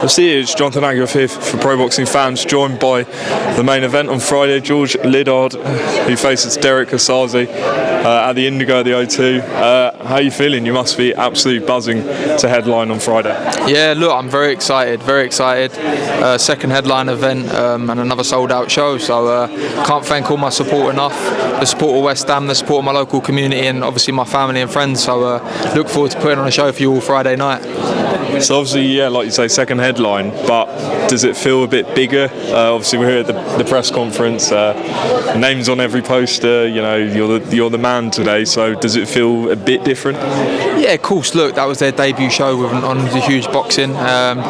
It's Jonathan Agnew here for Pro Boxing Fans, joined by the main event on Friday, George Liddard, who faces Derrick Osaze at the Indigo at the O2. How are you feeling? You must be absolutely buzzing to headline on Friday. Yeah, look, I'm very excited, second headline event and another sold out show, so can't thank all my support enough, the support of West Ham, the support of my local community and obviously my family and friends, so look forward to putting on a show for you all Friday night. So obviously, yeah, like you say, second headline, but does it feel a bit bigger? Obviously, we're here at the press conference. Names on every poster. You know, you're the man today. So does it feel a bit different? Yeah, of course. Look, that was their debut show on the Huge Boxing.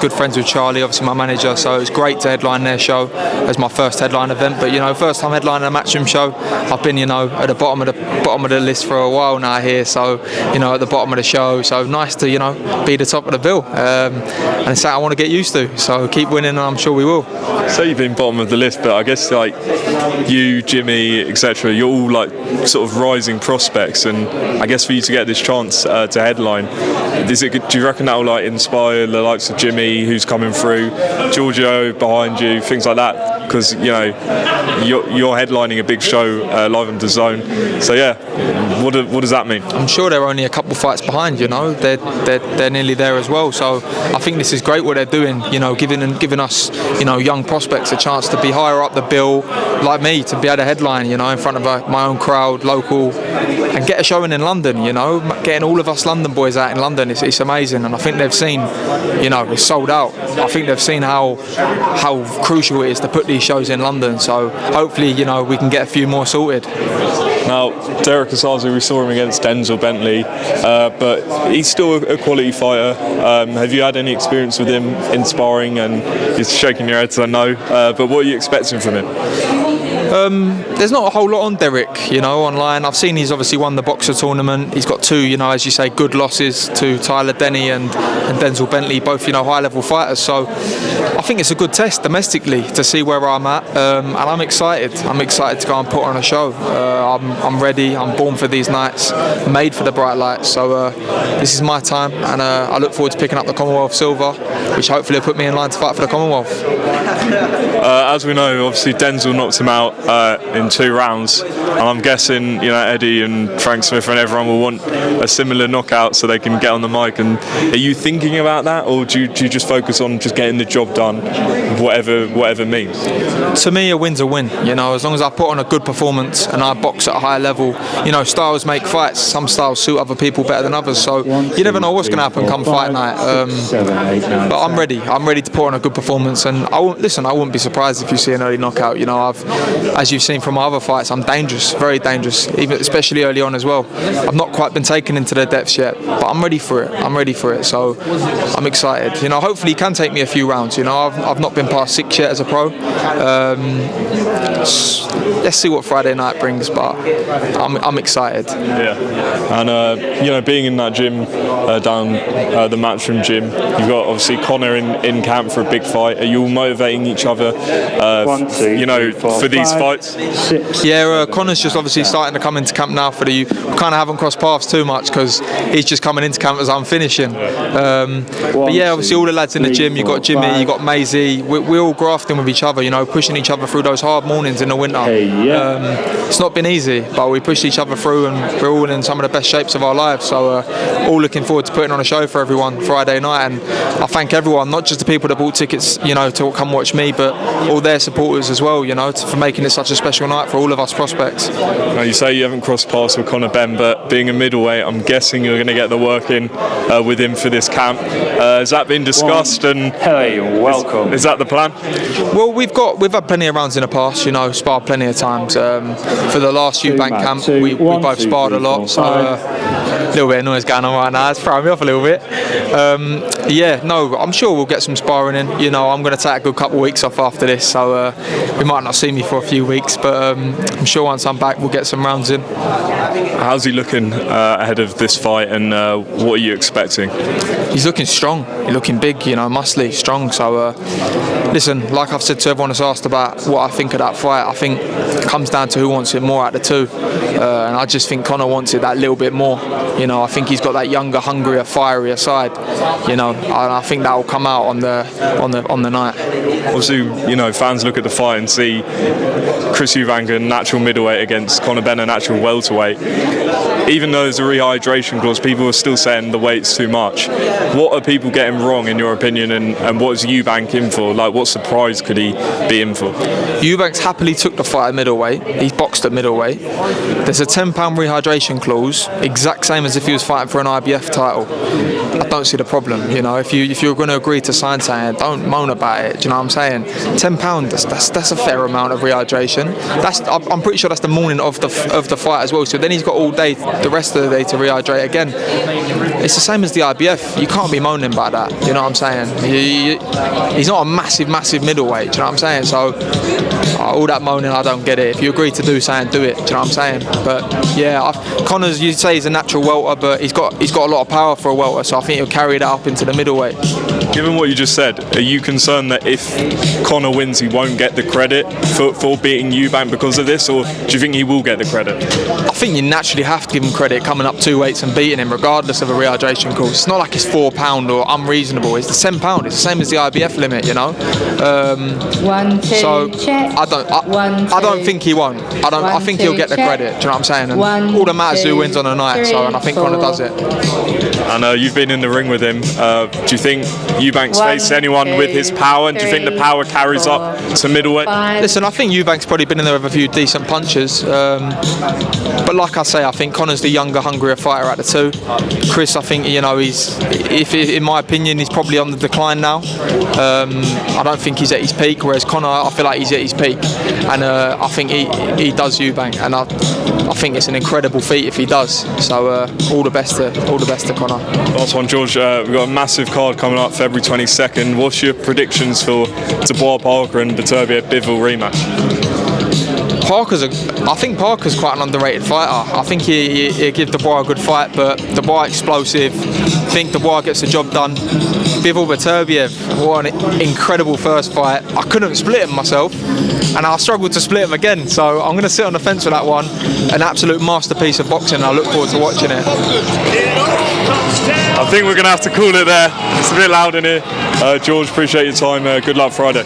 Good friends with Charlie, obviously my manager. So it's great to headline their show as my first headline event. But first time headlining a Matchroom show. I've been at the bottom of the list for a while now here. So at the bottom of the show. So nice to be the top of the bill. And it's something I want to get used to. So keep winning, and I'm sure we will. So you've been bottom of the list, but I guess like you, Jimmy, etc. You're all like sort of rising prospects, and I guess for you to get this chance to headline, do you reckon that will like inspire the likes of Jimmy, who's coming through, Giorgio behind you, things like that? Because you're headlining a big show live on the Zone. So yeah, what does that mean? I'm sure they're only a couple fights behind. They're nearly there as well. So I think this is great what they're doing. Giving us young prospects a chance to be higher up the bill, like me, to be able to headline in front of my own crowd, local, and get a showing in London. Getting all of us London boys out in London, it's amazing. And I think they've seen, it's sold out. I think they've seen how crucial it is to put these shows in London. So hopefully, we can get a few more sorted. Now, Derrick Osaze, we saw him against Denzel Bentley, but he's still a quality fighter. Have you had any experience with him in sparring? And you're shaking your head, so I know. But what are you expecting from him? There's not a whole lot on Derrick, online. I've seen he's obviously won the Boxer tournament. He's got two, as you say, good losses to Tyler Denny and Denzel Bentley, both, high-level fighters. So I think it's a good test domestically to see where I'm at, and I'm excited. I'm excited to go and put on a show. I'm ready. I'm born for these nights, made for the bright lights. So this is my time, and I look forward to picking up the Commonwealth silver, which hopefully will put me in line to fight for the Commonwealth. As we know, obviously Denzel knocked him out in 2 rounds, and I'm guessing Eddie and Frank Smith and everyone will want a similar knockout so they can get on the mic. And are you thinking about that, or do you just focus on just getting the job done, whatever means? To me, a win's a win. As long as I put on a good performance and I box at a high level. Styles make fights. Some styles suit other people better than others. So you never know what's going to happen come fight night. But I'm ready. I'm ready to put on a good performance. And I wouldn't be surprised if you see an early knockout. As you've seen from my other fights, I'm dangerous, very dangerous, especially early on as well. I've not quite been taken into the depths yet, but I'm ready for it. So I'm excited. Hopefully he can take me a few rounds. I've not been past 6 yet as a pro. Let's see what Friday night brings, but I'm excited. Yeah, and being in that gym down the Matchroom gym, you've got obviously Conor in camp for a big fight. Are you all motivating each other? For these fights? Yeah, Conor's just obviously starting to come into camp now. We kind of haven't crossed paths too much because he's just coming into camp as I'm finishing. But yeah, obviously all the lads in the gym. You got Jimmy, you got Maisie. We're all grafting with each other. Pushing each other through those hard mornings in the winter. It's not been easy, but we pushed each other through, and we're all in some of the best shapes of our lives. So all looking forward to putting on a show for everyone Friday night. And I thank everyone, not just the people that bought tickets, to come watch me, but all their supporters as well, for making it such a special night for all of us prospects. Now, you say you haven't crossed paths with Conor Benn, but being a middleweight, I'm guessing you're going to get the work in with him for this camp. Has that been discussed? And hey, welcome. Is that the plan? Well, we've had plenty of rounds in the past, sparred plenty of times. For the last Eubank camp, we both sparred a lot, so a little bit of noise going on right now. It's throwing me off a little bit. I'm sure we'll get some sparring in. I'm going to take a good couple of weeks off after this, so you might not see me for a few weeks, but I'm sure once I'm back we'll get some rounds in. How's he looking ahead of this fight, and what are you expecting? He's looking strong, he's looking big, muscly, strong. So listen, like I've said to everyone that's asked about what I think of that fight, I think it comes down to who wants it more out of the two. and I just think Conor wants it that little bit more. You know, I think he's got that younger, hungrier, fierier side. You know, and I think that will come out on the night. Obviously, you know, fans look at the fight and see Chris Eubank a natural middleweight against Conor Benn a natural welterweight. Even though there's a rehydration clause, people are still saying the weight's too much. What are people getting wrong, in your opinion, and what is Eubank in for? Like, what surprise could he be in for? Eubanks happily took the fight at middleweight. He's boxed at middleweight. There's a £10 rehydration clause, exact same as if he was fighting for an IBF title. I don't see the problem. You know, if you're going to agree to sign something, don't moan about it. Do you know what I'm saying? £10, that's a fair amount of rehydration. I'm pretty sure that's the morning of the fight as well. So then he's got all day, the rest of the day, to rehydrate again. It's the same as the IBF. You can't be moaning about that. You know what I'm saying? He's not a massive middleweight. Do you know what I'm saying? So all that moaning, I don't get it. If you agree to do something, do it. Do you know what I'm saying? But yeah, Conor's, you say he's a natural welter, but he's got a lot of power for a welter. So I think he'll carry that up into the middleweight. Given what you just said, are you concerned that if Conor wins, he won't get the credit for beating Eubank because of this, or do you think he will get the credit? I think you naturally have to give him credit coming up 2 weights and beating him, regardless of a rehydration course. It's not like it's £4 or unreasonable. It's the £10. It's the same as the IBF limit, you know. So I don't think he won't. I think he'll get the credit. Do you know what I'm saying? And all that matters is who wins on the night. So, and I think Conor does it. And you've been in the ring with him. Do you think Eubank's faced anyone with his power, and do you think the power carries up to middleweight? Listen, I think Eubank's probably been in there with a few decent punches, but like I say, I think Conor's the younger, hungrier fighter out of the two. Chris, I think, you know, in my opinion, he's probably on the decline now. I don't think he's at his peak, whereas Conor, I feel like he's at his peak, and I think he does Eubank, and I think it's an incredible feat if he does. So all the best to Conor. Last one, George. We've got a massive card coming up February 22nd. What's your predictions for Dubois Parker and Beterbiev Bivol rematch? I think Parker's quite an underrated fighter. I think he'll give Dubois a good fight, but Dubois explosive. I think Dubois gets the job done. Bivol Beterbiev, what an incredible first fight. I couldn't split him myself, and I struggled to split him again. So I'm going to sit on the fence with that one. An absolute masterpiece of boxing, and I look forward to watching it. I think we're going to have to call it there. It's a bit loud in here. George, appreciate your time. Good luck Friday.